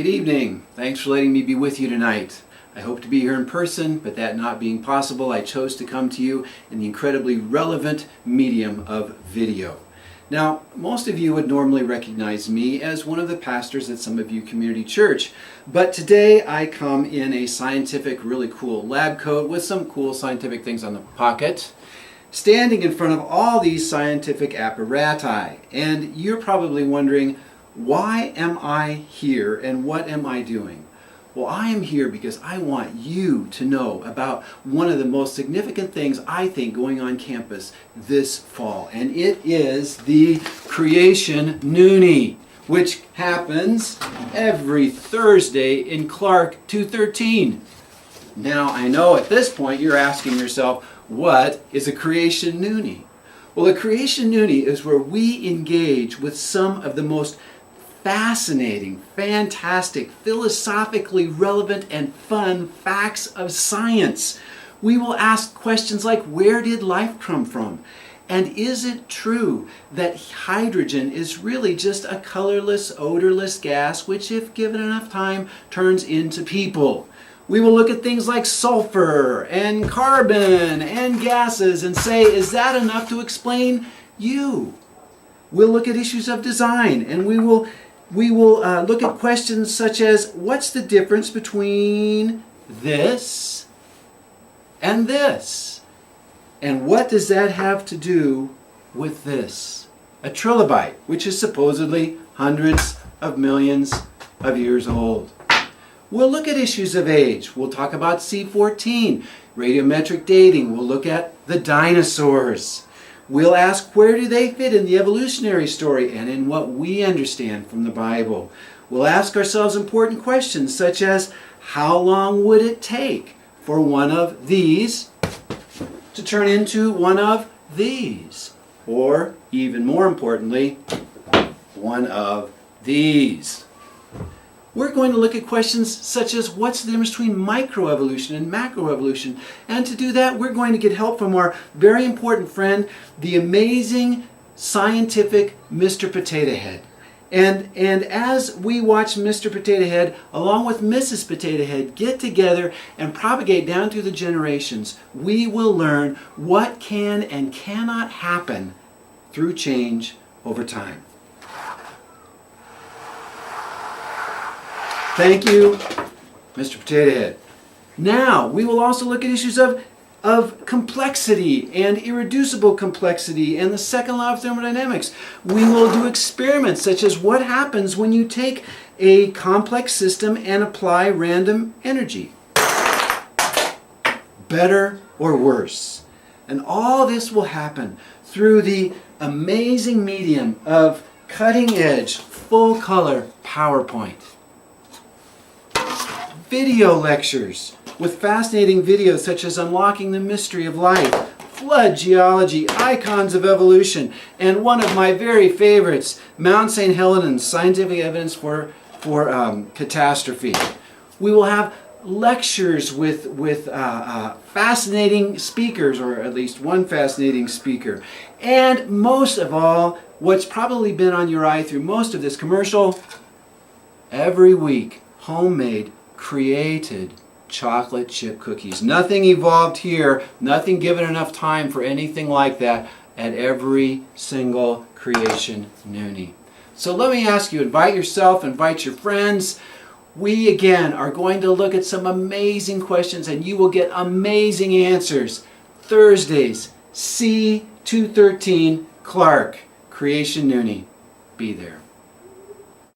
Good evening. Thanks for letting me be with you tonight. I hope to be here in person, but that not being possible, I chose to come to you in the incredibly relevant medium of video. Now, most of you would normally recognize me as one of the pastors at Some of You Community Church, but today I come in a scientific, really cool lab coat with some cool scientific things on the pocket, standing in front of all these scientific apparati. And you're probably wondering, why am I here and what am I doing? Well, I am here because I want you to know about one of the most significant things I think going on campus this fall. And it is the Creation Noonie, which happens every Thursday in Clark 213. Now, I know at this point you're asking yourself, what is a Creation Noonie? Well, a Creation Noonie is where we engage with some of the most fascinating, fantastic, philosophically relevant, and fun facts of science. We will ask questions like, where did life come from? And is it true that hydrogen is really just a colorless, odorless gas, which, if given enough time, turns into people? We will look at things like sulfur and carbon and gases and say, is that enough to explain you? We'll look at issues of design, and we will look at questions such as, what's the difference between this and this? And what does that have to do with this? A trilobite, which is supposedly hundreds of millions of years old. We'll look at issues of age. We'll talk about C14, radiometric dating. We'll look at the dinosaurs. We'll ask, where do they fit in the evolutionary story and in what we understand from the Bible? We'll ask ourselves important questions such as, how long would it take for one of these to turn into one of these? Or, even more importantly, one of these. We're going to look at questions such as, what's the difference between microevolution and macroevolution? And to do that, we're going to get help from our very important friend, the amazing scientific Mr. Potato Head. And as we watch Mr. Potato Head, along with Mrs. Potato Head, get together and propagate down through the generations, we will learn what can and cannot happen through change over time. Thank you, Mr. Potato Head. Now, we will also look at issues of complexity and irreducible complexity and the second law of thermodynamics. We will do experiments such as what happens when you take a complex system and apply random energy. Better or worse. And all this will happen through the amazing medium of cutting-edge, full-color PowerPoint. Video lectures with fascinating videos such as Unlocking the Mystery of Life, Flood Geology, Icons of Evolution, and one of my very favorites, Mount St. Helens, Scientific Evidence for Catastrophe. We will have lectures with fascinating speakers, or at least one fascinating speaker. And most of all, what's probably been on your eye through most of this commercial, every week, homemade, created chocolate chip cookies. Nothing evolved here, nothing given enough time for anything like that at every single Creation Noonie. So let me ask you, invite yourself, invite your friends. We again are going to look at some amazing questions and you will get amazing answers. Thursdays, C213 Clark, Creation Noonie. Be there.